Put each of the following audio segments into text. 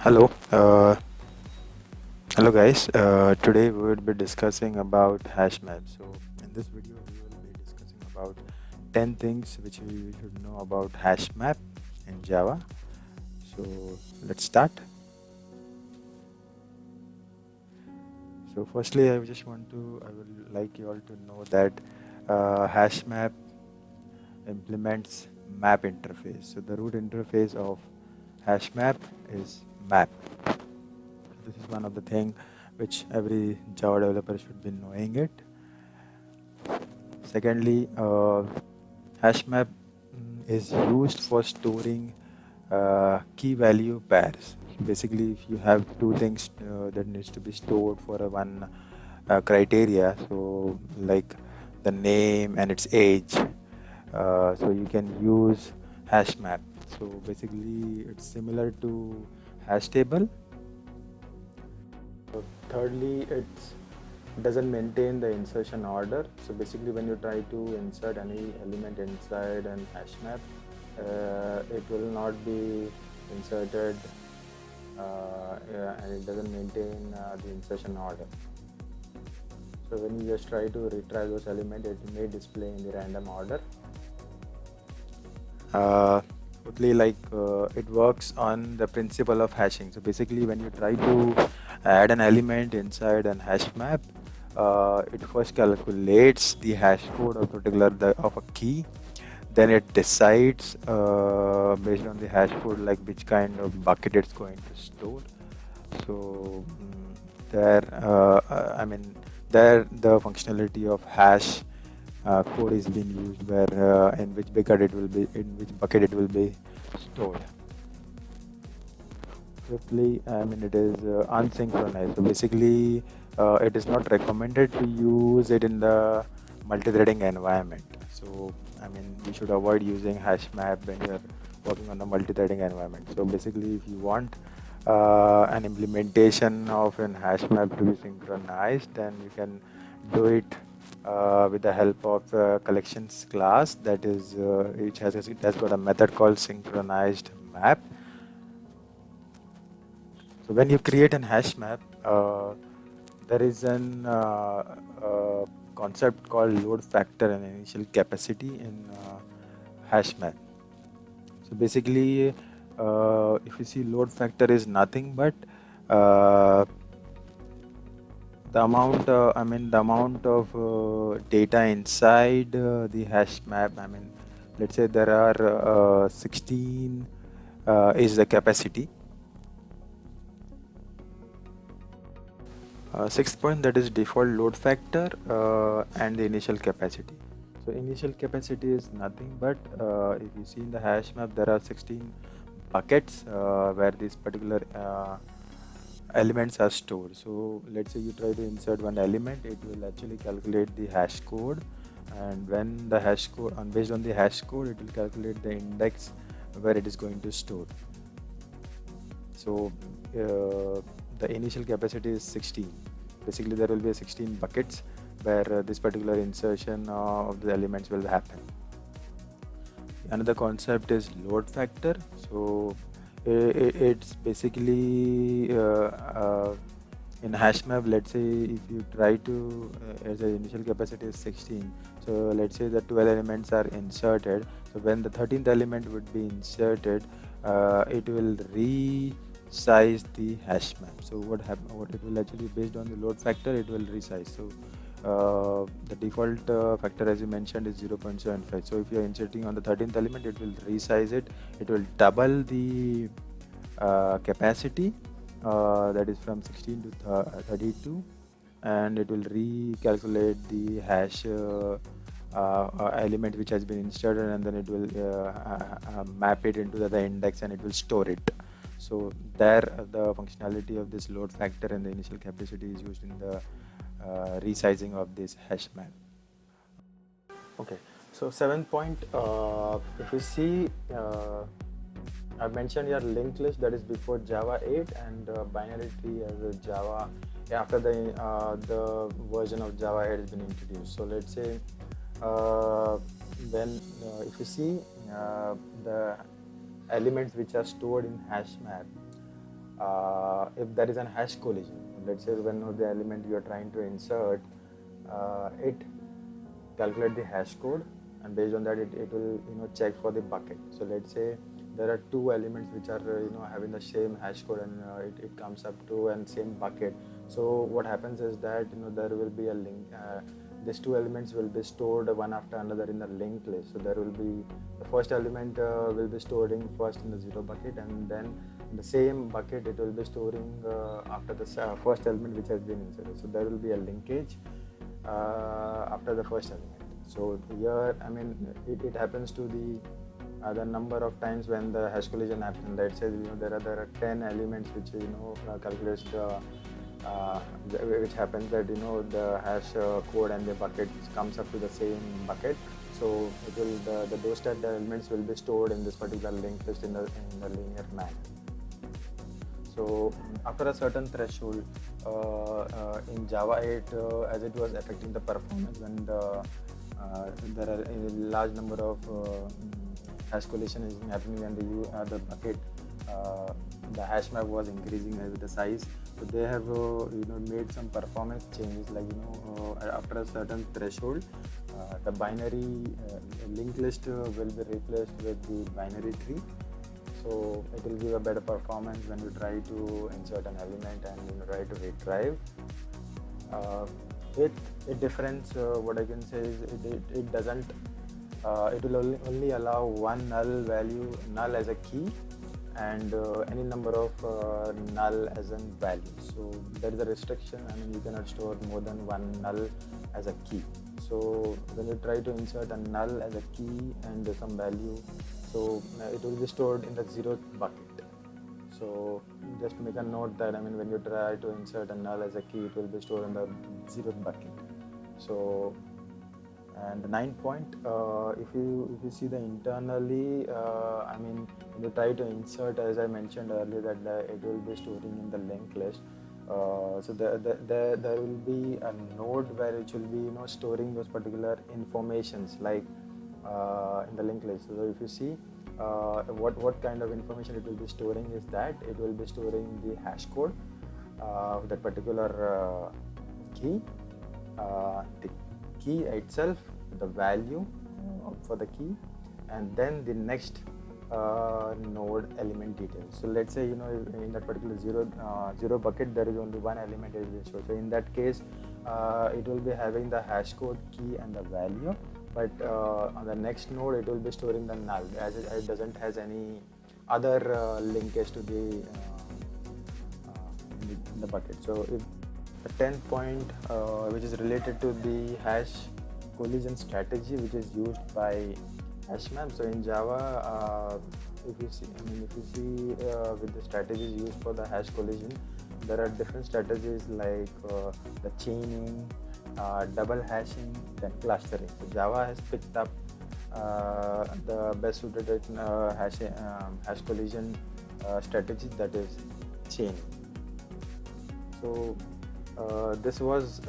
Hello, hello guys. Today we will be discussing about HashMap. So in this video, we will be discussing about 10 things which you should know about HashMap in Java. So let's start. So firstly, I would like you all to know that HashMap implements map interface. So the root interface of HashMap is map. This is one of the thing which every Java developer should be knowing it. Secondly, HashMap is used for storing key value pairs. Basically, if you have two things that needs to be stored for a one criteria, so like the name and its age, so you can use HashMap. So basically, it's similar to HashTable. Thirdly, it doesn't maintain the insertion order. So basically, when you try to insert any element inside an HashMap, it will not be inserted and it doesn't maintain the insertion order. So when you just try to retrieve those elements, it may display in the random order. Fourthly, it works on the principle of hashing. So basically, when you try to add an element inside an hash map, it first calculates the hash code of of a key. Then it decides based on the hash code like which kind of bucket it's going to store. So there, there the functionality of hash code is being used where in which bucket it will be stored. Fifthly, it is unsynchronized. So basically, it is not recommended to use it in the multi-threading environment. So you should avoid using HashMap when you're working on the multi-threading environment. So basically, if you want an implementation of an HashMap to be synchronized, then you can do it with the help of the collections class that is it has got a method called synchronized map. So when you create an hash map, there is an concept called load factor and initial capacity in hash map. So basically, if you see, load factor is nothing but the amount of data inside the hash map. Let's say there are 16 is the capacity. Sixth point, that is default load factor and the initial capacity. So initial capacity is nothing but if you see in the hash map, there are 16 buckets where these particular elements are stored. So let's say you try to insert one element, it will actually calculate the hash code, and when the hash code, and based on the hash code, it will calculate the index where it is going to store. So the initial capacity is 16. Basically, there will be 16 buckets where this particular insertion of the elements will happen. Another concept is load factor. So it's basically in HashMap, let's say if you try to, as the initial capacity is 16, so let's say the 12 elements are inserted. So when the 13th element would be inserted, it will resize the hash map. So what it will actually, based on the load factor, it will resize. So the default factor, as you mentioned, is 0.75. So if you are inserting on the 13th element, it will resize it. It will double the capacity, that is from 16 to 32, and it will recalculate the hash element which has been inserted, and then it will map it into the index, and it will store it. So there the functionality of this load factor and the initial capacity is used in the resizing of this hash map. Okay, so 7th point, if you see, I've mentioned your linked list, that is before Java 8, and binary tree as a Java after the version of Java 8 has been introduced. So let's say if you see the elements which are stored in HashMap, if there is an hash collision. Let's say one of the element you are trying to insert, it calculate the hash code, and based on that it will check for the bucket. So let's say there are two elements which are having the same hash code, and it comes up to and same bucket. So what happens is that there will be a link. These two elements will be stored one after another in the linked list. So there will be the first element will be storing first in the 0 bucket, and then in the same bucket it will be storing after the first element which has been inserted. So there will be a linkage after the first element. So here, I mean, it happens to the number of times when the hash collision happens. Let's say there are 10 elements which calculates which happens that the hash code and the bucket comes up to the same bucket. So it will those 10 elements will be stored in this particular linked list in the linear manner. So after a certain threshold in Java 8, as it was affecting the performance when there are a large number of hash collision is happening, and the bucket, the hash map was increasing with the size. So they have made some performance changes, like after a certain threshold, the binary linked list will be replaced with the binary tree. So it will give a better performance when you try to insert an element and try to retrieve. With a difference, what I can say is it doesn't. It will only allow one null as a key, and any number of null as a value. So there is a restriction. I mean, you cannot store more than one null as a key. So when you try to insert a null as a key and some value, so it will be stored in the 0th bucket. So just make a note that, I mean, when you try to insert a null as a key, it will be stored in the 0th bucket. So, and the 9th point, if you see the internally, I mean, when you try to insert, as I mentioned earlier, that it will be storing in the linked list. So there will be a node where it will be storing those particular informations, like in the linked list. So if you see what kind of information it will be storing is that it will be storing the hash code of that particular key, the key itself, the value for the key, and then the next node element details. So let's say in that particular 0 bucket there is only one element is stored. So in that case it will be having the hash code, key, and the value, but on the next node it will be storing the null, as it doesn't has any other linkage to the in the bucket. So if the 10th point, which is related to the hash collision strategy, which is used by HashMap. So in Java, if you see with the strategies used for the hash collision, there are different strategies like the chaining, double hashing, then clustering. So Java has picked up the best suited hash collision strategy, that is chaining. So this was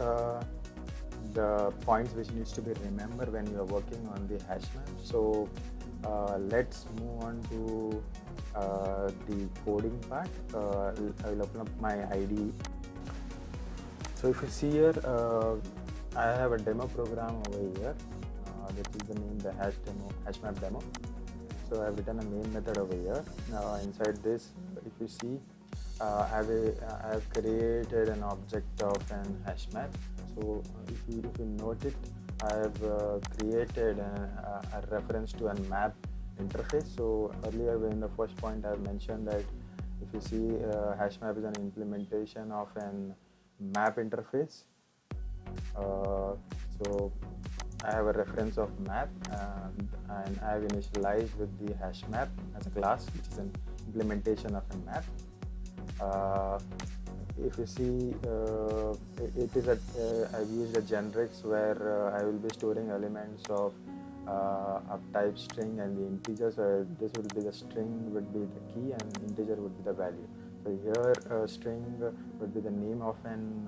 the points which needs to be remembered when you are working on the HashMap. So let's move on to the coding part. I will open up my IDE. So if you see here, I have a demo program over here. This is the name, the HashMap demo. So I have written a main method over here. Now inside this, if you see, I have created an object of an HashMap. So if you note it, I have created a reference to a map interface. So earlier in the first point I have mentioned that if you see, HashMap is an implementation of an map interface. So I have a reference of map, and I have initialized with the HashMap as a class, which is an implementation of a map. If you see, it is I've used a generics where I will be storing elements of type string and the integer. So this will be the string, would be the key, and integer would be the value. So here string would be the name of an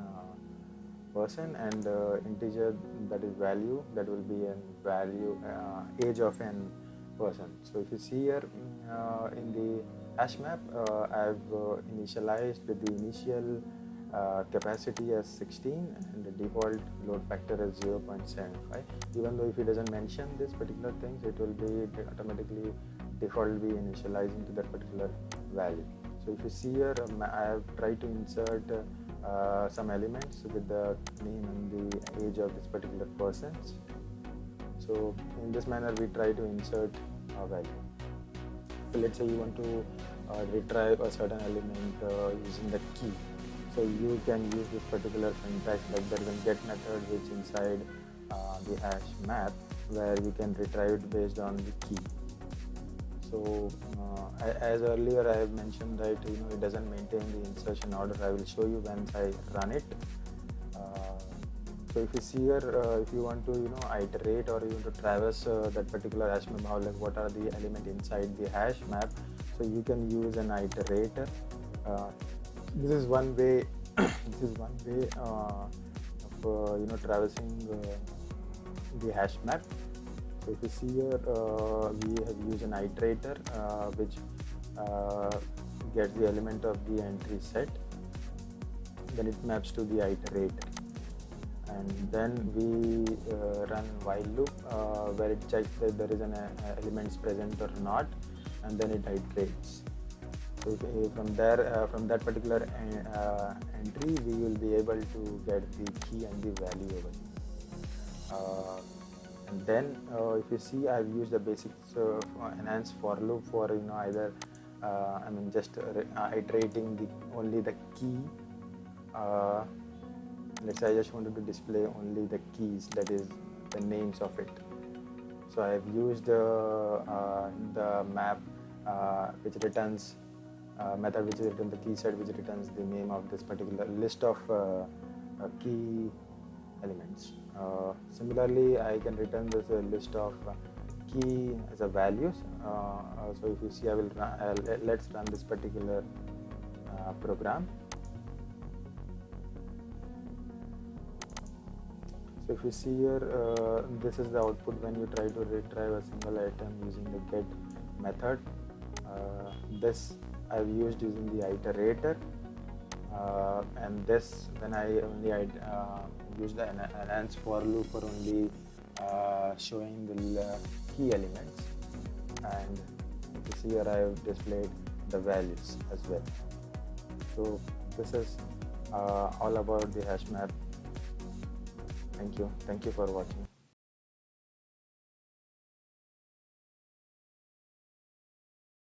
person, and integer, that is value, that will be an value age of an person. So if you see here in the HashMap, I've initialized with the initial capacity as 16 and the default load factor as 0.75. Even though if it doesn't mention this particular things, it will be automatically default be initializing to that particular value. So if you see here, I have tried to insert some elements with the name and the age of this particular persons. So in this manner we try to insert a value. So let's say you want to retrieve a certain element using the key. So you can use this particular syntax, like there is a get method which inside the hash map where we can retrieve it based on the key. So as earlier I have mentioned that it doesn't maintain the insertion order. I will show you once I run it. So if you see here, if you want to iterate or you want to traverse that particular hash map, how, like what are the element inside the hash map, so you can use an iterator. This is one way. This is one way of traversing the hash map. So if you see here, we have used an iterator which gets the element of the entry set, then it maps to the iterator, and then we run while loop where it checks that there is an elements present or not, and then it iterates. So from there, from that particular entry, we will be able to get the key and the value over here. And then if you see, I've used the basics enhanced for loop for either just iterating only the key. Let's say I just wanted to display only the keys, that is the names of it. So I've used the map which returns method which returns the key set, which returns the name of this particular list of key elements. Similarly, I can return this list of key as a values. So if you see, I will let's run this particular program. So if you see here, this is the output when you try to retrieve a single item using the get method. This I've used using the iterator, and this then I only use the enhanced for loop for only showing the key elements, and if you see here, I have displayed the values as well. So this is all about the hash map. Thank you for watching.